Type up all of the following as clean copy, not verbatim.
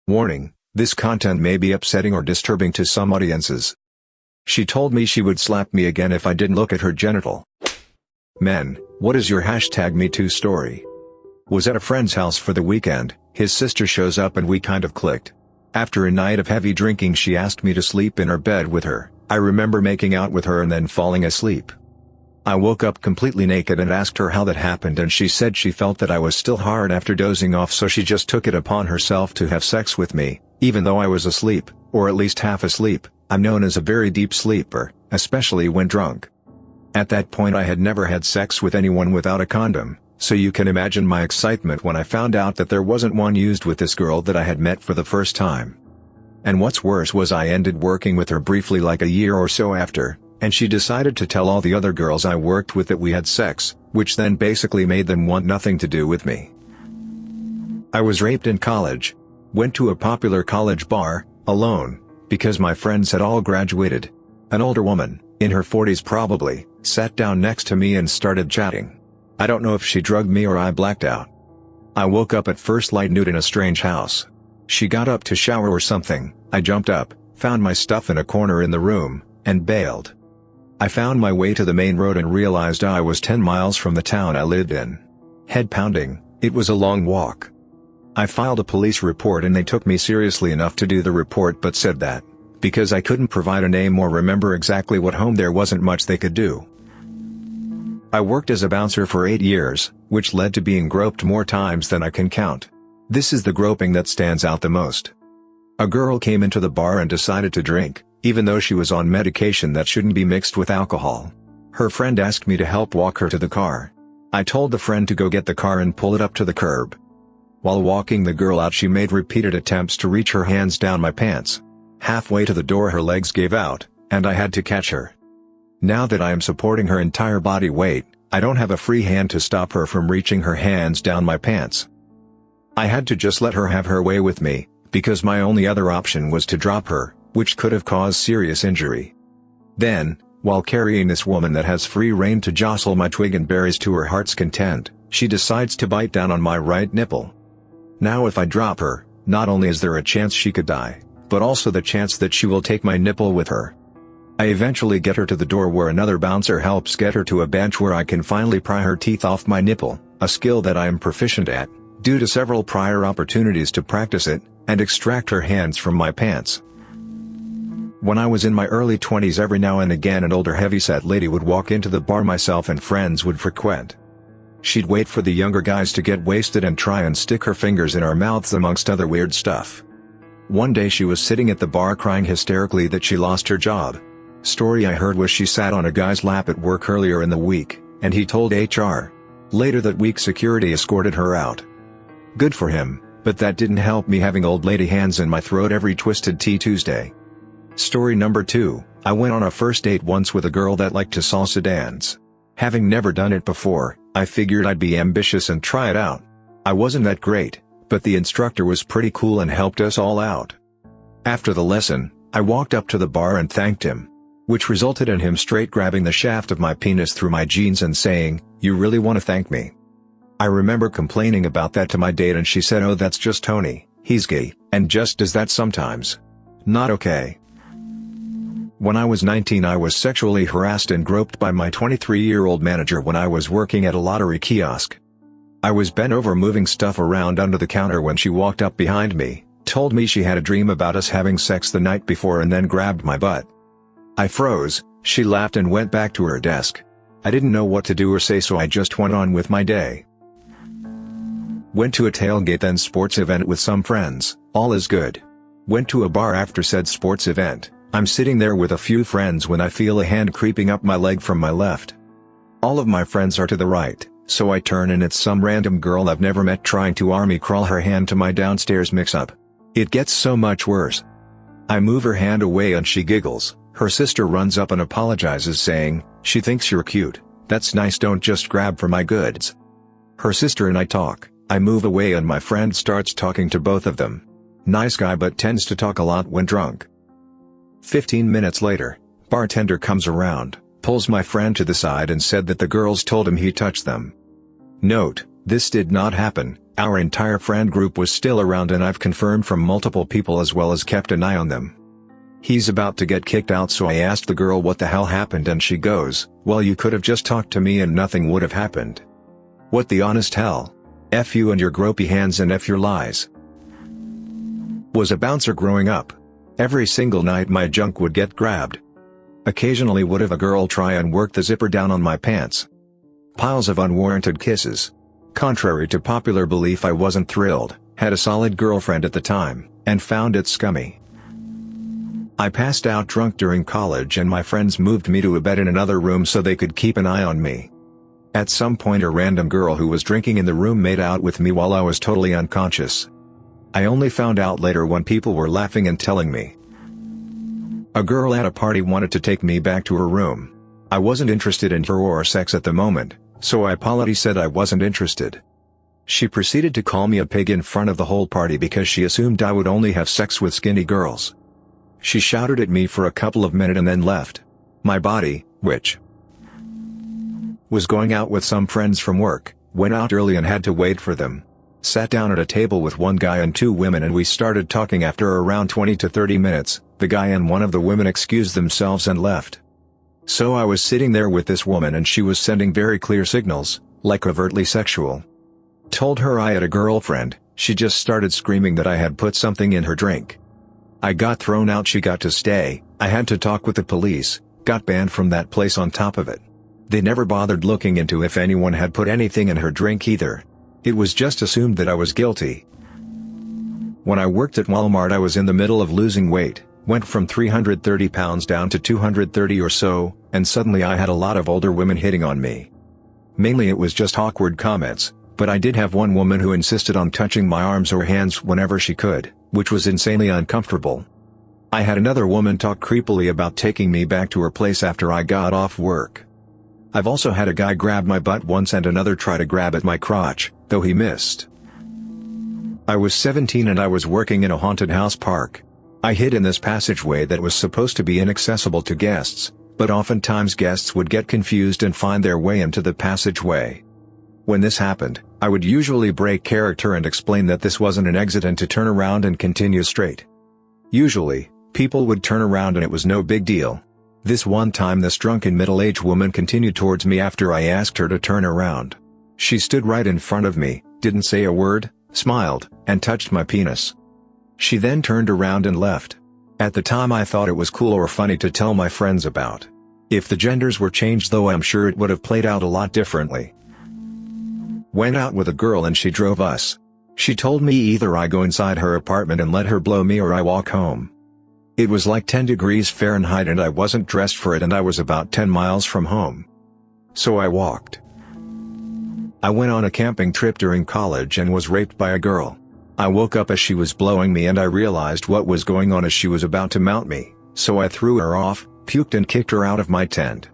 Warning, this content may be upsetting or disturbing to some audiences. She told me she would slap me again if I didn't look at her genital. Men, what is your #MeToo story? Was at a friend's house for the weekend, his sister shows up and we kind of clicked. After a night of heavy drinking she asked me to sleep in her bed with her. I remember making out with her and then falling asleep. I woke up completely naked and asked her how that happened and she said she felt that I was still hard after dozing off, so she just took it upon herself to have sex with me, even though I was asleep, or at least half asleep. I'm known as a very deep sleeper, especially when drunk. At that point I had never had sex with anyone without a condom, so you can imagine my excitement when I found out that there wasn't one used with this girl that I had met for the first time. And what's worse was I ended working with her briefly like a year or so after, and she decided to tell all the other girls I worked with that we had sex, which then basically made them want nothing to do with me. I was raped in college. Went to a popular college bar, alone, because my friends had all graduated. An older woman, in her 40s probably, sat down next to me and started chatting. I don't know if she drugged me or I blacked out. I woke up at first light nude in a strange house. She got up to shower or something. I jumped up, found my stuff in a corner in the room, and bailed. I found my way to the main road and realized I was 10 miles from the town I lived in. Head pounding, it was a long walk. I filed a police report and they took me seriously enough to do the report, but said that, because I couldn't provide a name or remember exactly what home, there wasn't much they could do. I worked as a bouncer for 8 years, which led to being groped more times than I can count. This is the groping that stands out the most. A girl came into the bar and decided to drink, even though she was on medication that shouldn't be mixed with alcohol. Her friend asked me to help walk her to the car. I told the friend to go get the car and pull it up to the curb. While walking the girl out, she made repeated attempts to reach her hands down my pants. Halfway to the door her legs gave out, and I had to catch her. Now that I am supporting her entire body weight, I don't have a free hand to stop her from reaching her hands down my pants. I had to just let her have her way with me, because my only other option was to drop her, which could have caused serious injury. Then, while carrying this woman that has free rein to jostle my twig and berries to her heart's content, she decides to bite down on my right nipple. Now if I drop her, not only is there a chance she could die, but also the chance that she will take my nipple with her. I eventually get her to the door where another bouncer helps get her to a bench where I can finally pry her teeth off my nipple, a skill that I am proficient at, due to several prior opportunities to practice it, and extract her hands from my pants. When I was in my early 20s, every now and again an older heavyset lady would walk into the bar myself and friends would frequent. She'd wait for the younger guys to get wasted and try and stick her fingers in our mouths amongst other weird stuff. One day she was sitting at the bar crying hysterically that she lost her job. Story I heard was she sat on a guy's lap at work earlier in the week, and he told HR. Later that week security escorted her out. Good for him, but that didn't help me having old lady hands in my throat every twisted Tuesday. Story number 2, I went on a first date once with a girl that liked to salsa dance. Having never done it before, I figured I'd be ambitious and try it out. I wasn't that great, but the instructor was pretty cool and helped us all out. After the lesson, I walked up to the bar and thanked him, which resulted in him straight grabbing the shaft of my penis through my jeans and saying, "You really want to thank me?" I remember complaining about that to my date and she said, "Oh, that's just Tony, he's gay, and just does that sometimes. Not okay." When I was 19 I was sexually harassed and groped by my 23-year-old manager when I was working at a lottery kiosk. I was bent over moving stuff around under the counter when she walked up behind me, told me she had a dream about us having sex the night before and then grabbed my butt. I froze, she laughed and went back to her desk. I didn't know what to do or say, so I just went on with my day. Went to a tailgate then sports event with some friends, all is good. Went to a bar after said sports event. I'm sitting there with a few friends when I feel a hand creeping up my leg from my left. All of my friends are to the right, so I turn and it's some random girl I've never met trying to army crawl her hand to my downstairs mix-up. It gets so much worse. I move her hand away and she giggles. Her sister runs up and apologizes saying, "She thinks you're cute, that's nice, don't just grab for my goods." Her sister and I talk, I move away and my friend starts talking to both of them. Nice guy but tends to talk a lot when drunk. 15 minutes later, bartender comes around, pulls my friend to the side and said that the girls told him he touched them. Note, this did not happen, Our entire friend group was still around and I've confirmed from multiple people as well as kept an eye on them. He's about to get kicked out, so I asked the girl what the hell happened and she goes, "Well, you could have just talked to me and nothing would have happened." What the honest hell? F you and your gropey hands and F your lies. Was a bouncer growing up. Every single night my junk would get grabbed. Occasionally would have a girl try and work the zipper down on my pants. Piles of unwarranted kisses. Contrary to popular belief, I wasn't thrilled, had a solid girlfriend at the time, and found it scummy. I passed out drunk during college and my friends moved me to a bed in another room so they could keep an eye on me. At some point a random girl who was drinking in the room made out with me while I was totally unconscious. I only found out later when people were laughing and telling me. A girl at a party wanted to take me back to her room. I wasn't interested in her or sex at the moment, so I politely said I wasn't interested. She proceeded to call me a pig in front of the whole party because she assumed I would only have sex with skinny girls. She shouted at me for a couple of minutes and then left. My body, which was going out with some friends from work, went out early and had to wait for them. Sat down at a table with one guy and two women and we started talking. After around 20 to 30 minutes, the guy and one of the women excused themselves and left. So I was sitting there with this woman and she was sending very clear signals, like overtly sexual. Told her I had a girlfriend, she just started screaming that I had put something in her drink. I got thrown out, she got to stay, I had to talk with the police, got banned from that place on top of it. They never bothered looking into if anyone had put anything in her drink either. It was just assumed that I was guilty. When I worked at Walmart I was in the middle of losing weight, went from 330 pounds down to 230 or so, and suddenly I had a lot of older women hitting on me. Mainly it was just awkward comments, but I did have one woman who insisted on touching my arms or hands whenever she could, which was insanely uncomfortable. I had another woman talk creepily about taking me back to her place after I got off work. I've also had a guy grab my butt once and another try to grab at my crotch, though he missed. I was 17 and I was working in a haunted house park. I hid in this passageway that was supposed to be inaccessible to guests, but oftentimes guests would get confused and find their way into the passageway. When this happened, I would usually break character and explain that this wasn't an exit and to turn around and continue straight. Usually, people would turn around and it was no big deal. This one time this drunken middle-aged woman continued towards me after I asked her to turn around. She stood right in front of me, didn't say a word, smiled, and touched my penis. She then turned around and left. At the time I thought it was cool or funny to tell my friends about. If the genders were changed though I'm sure it would have played out a lot differently. Went out with a girl and she drove us. She told me either I go inside her apartment and let her blow me or I walk home. It was like 10 degrees Fahrenheit and I wasn't dressed for it and I was about 10 miles from home. So I walked. I went on a camping trip during college and was raped by a girl. I woke up as she was blowing me and I realized what was going on as she was about to mount me, so I threw her off, puked and kicked her out of my tent.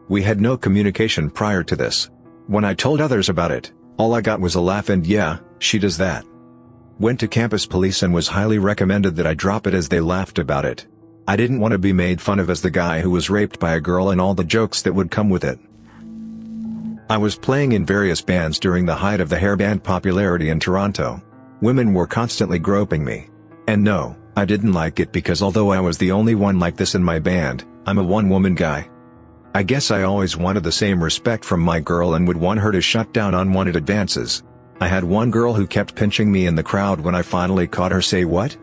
We had no communication prior to this. When I told others about it, all I got was a laugh and yeah, she does that. Went to campus police and was highly recommended that I drop it as they laughed about it. I didn't want to be made fun of as the guy who was raped by a girl and all the jokes that would come with it. I was playing in various bands during the height of the hair band popularity in Toronto. Women were constantly groping me. And no, I didn't like it because although I was the only one like this in my band, I'm a one-woman guy. I guess I always wanted the same respect from my girl and would want her to shut down unwanted advances. I had one girl who kept pinching me in the crowd when I finally caught her say, "What?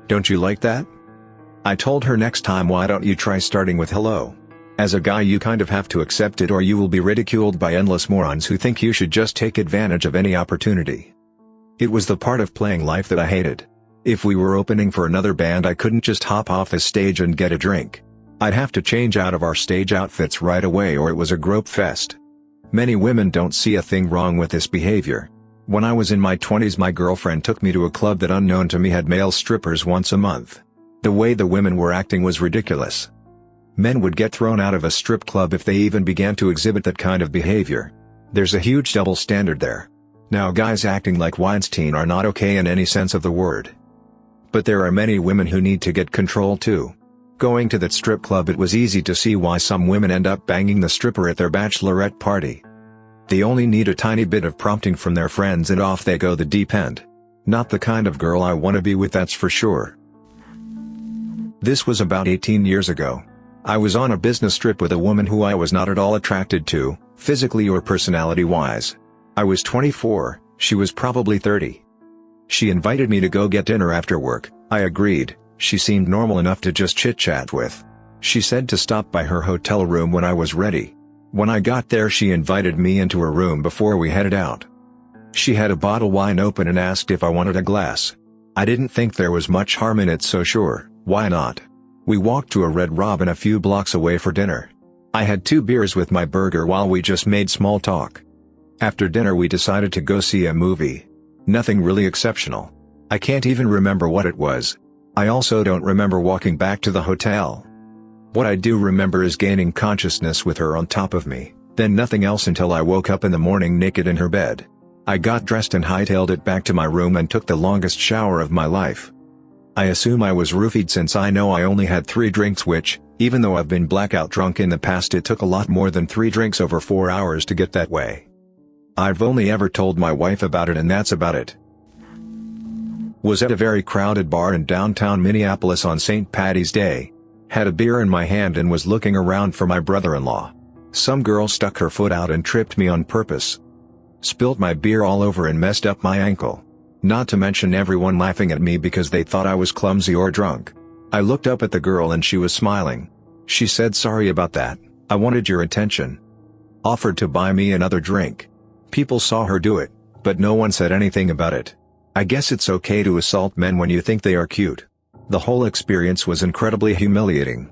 Don't you like that?" I told her next time why don't you try starting with hello. As a guy you kind of have to accept it or you will be ridiculed by endless morons who think you should just take advantage of any opportunity. It was the part of playing life that I hated. If we were opening for another band I couldn't just hop off the stage and get a drink. I'd have to change out of our stage outfits right away or it was a grope fest. Many women don't see a thing wrong with this behavior. When I was in my 20s my girlfriend took me to a club that unknown to me had male strippers once a month. The way the women were acting was ridiculous. Men would get thrown out of a strip club if they even began to exhibit that kind of behavior. There's a huge double standard there. Now guys acting like Weinstein are not okay in any sense of the word. But there are many women who need to get control too. Going to that strip club it was easy to see why some women end up banging the stripper at their bachelorette party. They only need a tiny bit of prompting from their friends and off they go the deep end. Not the kind of girl I want to be with, that's for sure. This was about 18 years ago. I was on a business trip with a woman who I was not at all attracted to, physically or personality-wise. I was 24, she was probably 30. She invited me to go get dinner after work. I agreed. She seemed normal enough to just chit-chat with. She said to stop by her hotel room when I was ready. When I got there, she invited me into her room before we headed out. She had a bottle of wine open and asked if I wanted a glass. I didn't think there was much harm in it, so sure, why not? We walked to a Red Robin a few blocks away for dinner. I had 2 beers with my burger while we just made small talk. After dinner we decided to go see a movie. Nothing really exceptional. I can't even remember what it was. I also don't remember walking back to the hotel. What I do remember is gaining consciousness with her on top of me, then nothing else until I woke up in the morning naked in her bed. I got dressed and hightailed it back to my room and took the longest shower of my life. I assume I was roofied since I know I only had 3 drinks, which, even though I've been blackout drunk in the past, it took a lot more than 3 drinks over 4 hours to get that way. I've only ever told my wife about it and that's about it. Was at a very crowded bar in downtown Minneapolis on St. Paddy's Day. Had a beer in my hand and was looking around for my brother-in-law. Some girl stuck her foot out and tripped me on purpose. Spilt my beer all over and messed up my ankle. Not to mention everyone laughing at me because they thought I was clumsy or drunk. I looked up at the girl and she was smiling. She said, "Sorry about that, I wanted your attention." Offered to buy me another drink. People saw her do it, but no one said anything about it. I guess it's okay to assault men when you think they are cute. The whole experience was incredibly humiliating.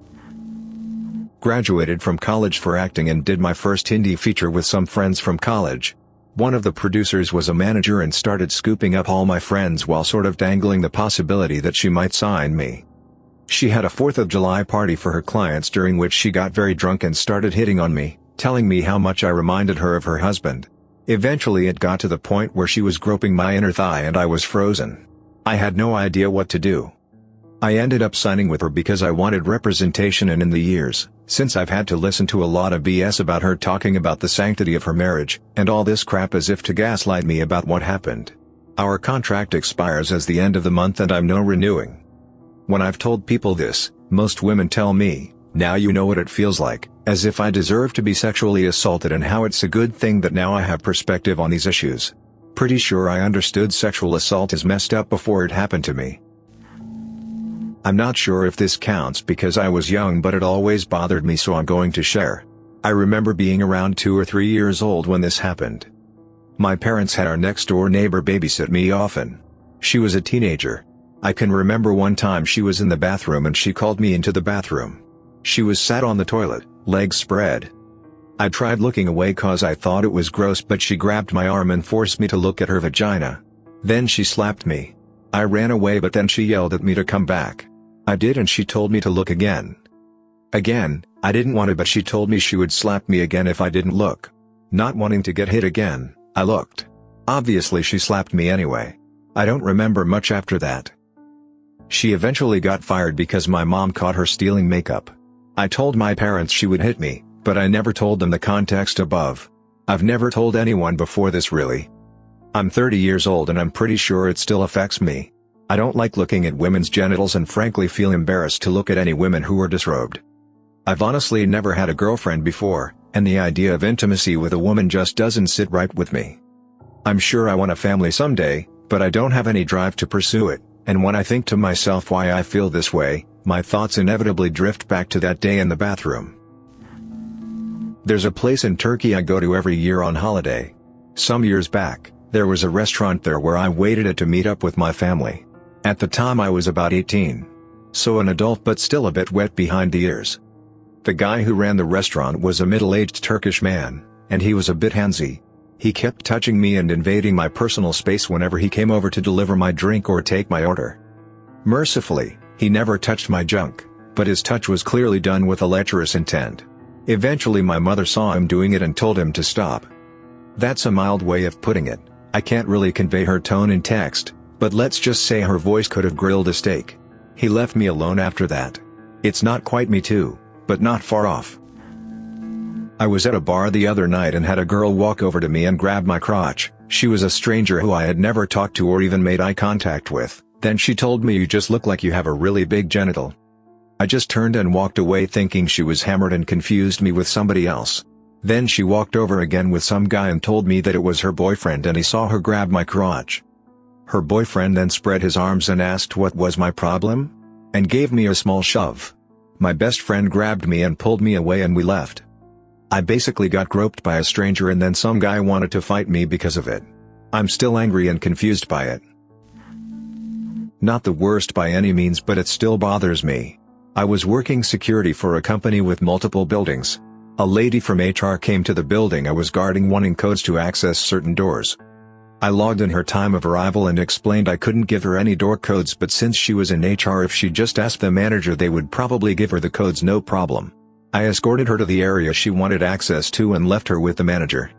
Graduated from college for acting and did my first indie feature with some friends from college. One of the producers was a manager and started scooping up all my friends while sort of dangling the possibility that she might sign me. She had a 4th of July party for her clients during which she got very drunk and started hitting on me, telling me how much I reminded her of her husband. Eventually it got to the point where she was groping my inner thigh and I was frozen. I had no idea what to do. I ended up signing with her because I wanted representation, and in the years since, I've had to listen to a lot of BS about her talking about the sanctity of her marriage, and all this crap as if to gaslight me about what happened. Our contract expires as the end of the month and I'm no renewing. When I've told people this, most women tell me, "Now you know what it feels like," as if I deserve to be sexually assaulted and how it's a good thing that now I have perspective on these issues. Pretty sure I understood sexual assault is messed up before it happened to me. I'm not sure if this counts because I was young, but it always bothered me, so I'm going to share. I remember being around 2 or 3 years old when this happened. My parents had our next-door neighbor babysit me often. She was a teenager. I can remember one time she was in the bathroom and she called me into the bathroom. She was sat on the toilet, legs spread. I tried looking away cause I thought it was gross, but she grabbed my arm and forced me to look at her vagina. Then she slapped me. I ran away, but then she yelled at me to come back. I did, and she told me to look again. I didn't want to, but she told me she would slap me again if I didn't look. Not wanting to get hit again, I looked. Obviously she slapped me anyway. I don't remember much after that. She eventually got fired because my mom caught her stealing makeup. I told my parents she would hit me, but I never told them the context above. I've never told anyone before this, really. I'm 30 years old and I'm pretty sure it still affects me. I don't like looking at women's genitals and frankly feel embarrassed to look at any women who are disrobed. I've honestly never had a girlfriend before, and the idea of intimacy with a woman just doesn't sit right with me. I'm sure I want a family someday, but I don't have any drive to pursue it, and when I think to myself why I feel this way, my thoughts inevitably drift back to that day in the bathroom. There's a place in Turkey I go to every year on holiday. Some years back, there was a restaurant there where I waited at to meet up with my family. At the time I was about 18. So an adult but still a bit wet behind the ears. The guy who ran the restaurant was a middle-aged Turkish man, and he was a bit handsy. He kept touching me and invading my personal space whenever he came over to deliver my drink or take my order. Mercifully, he never touched my junk, but his touch was clearly done with a lecherous intent. Eventually my mother saw him doing it and told him to stop. That's a mild way of putting it. I can't really convey her tone in text, but let's just say her voice could have grilled a steak. He left me alone after that. It's not quite MeToo, but not far off. I was at a bar the other night and had a girl walk over to me and grab my crotch. She was a stranger who I had never talked to or even made eye contact with. Then she told me, "You just look like you have a really big genital." I just turned and walked away thinking she was hammered and confused me with somebody else. Then she walked over again with some guy and told me that it was her boyfriend and he saw her grab my crotch. Her boyfriend then spread his arms and asked what was my problem? And gave me a small shove. My best friend grabbed me and pulled me away and we left. I basically got groped by a stranger and then some guy wanted to fight me because of it. I'm still angry and confused by it. Not the worst by any means, but it still bothers me. I was working security for a company with multiple buildings. A lady from HR came to the building I was guarding wanting codes to access certain doors. I logged in her time of arrival and explained I couldn't give her any door codes, but since she was in HR, if she just asked the manager they would probably give her the codes no problem. I escorted her to the area she wanted access to and left her with the manager.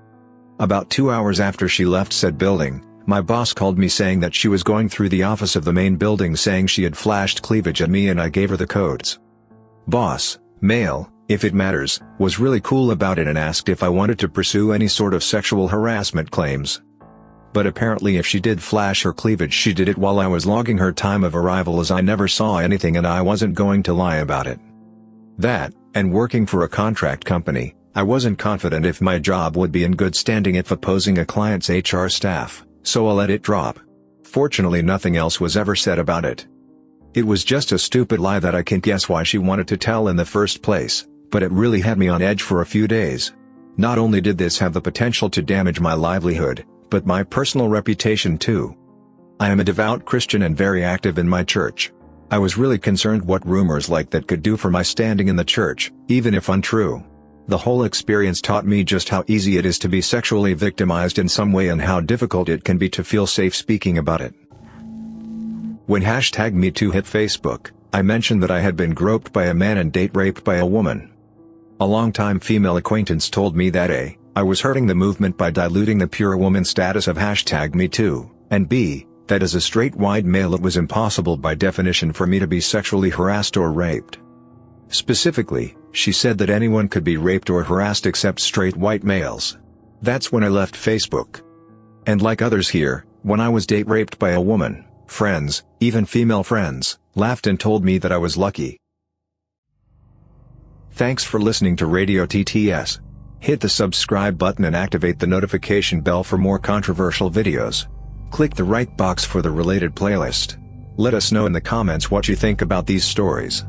About 2 hours after she left said building, my boss called me saying that she was going through the office of the main building saying she had flashed cleavage at me and I gave her the codes. Boss, male, if it matters, was really cool about it and asked if I wanted to pursue any sort of sexual harassment claims. But apparently if she did flash her cleavage, she did it while I was logging her time of arrival, as I never saw anything and I wasn't going to lie about it. That, and working for a contract company, I wasn't confident if my job would be in good standing if opposing a client's HR staff, so I let it drop. Fortunately nothing else was ever said about it. It was just a stupid lie that I can't guess why she wanted to tell in the first place, but it really had me on edge for a few days. Not only did this have the potential to damage my livelihood, but my personal reputation too. I am a devout Christian and very active in my church. I was really concerned what rumors like that could do for my standing in the church, even if untrue. The whole experience taught me just how easy it is to be sexually victimized in some way and how difficult it can be to feel safe speaking about it. When #MeToo hit Facebook, I mentioned that I had been groped by a man and date raped by a woman. A longtime female acquaintance told me that I was hurting the movement by diluting the pure woman status of #MeToo, and b, that as a straight white male it was impossible by definition for me to be sexually harassed or raped. Specifically, she said that anyone could be raped or harassed except straight white males. That's when I left Facebook. And like others here, when I was date raped by a woman, friends, even female friends, laughed and told me that I was lucky. Thanks for listening to Radio TTS. Hit the subscribe button and activate the notification bell for more controversial videos. Click the right box for the related playlist. Let us know in the comments what you think about these stories.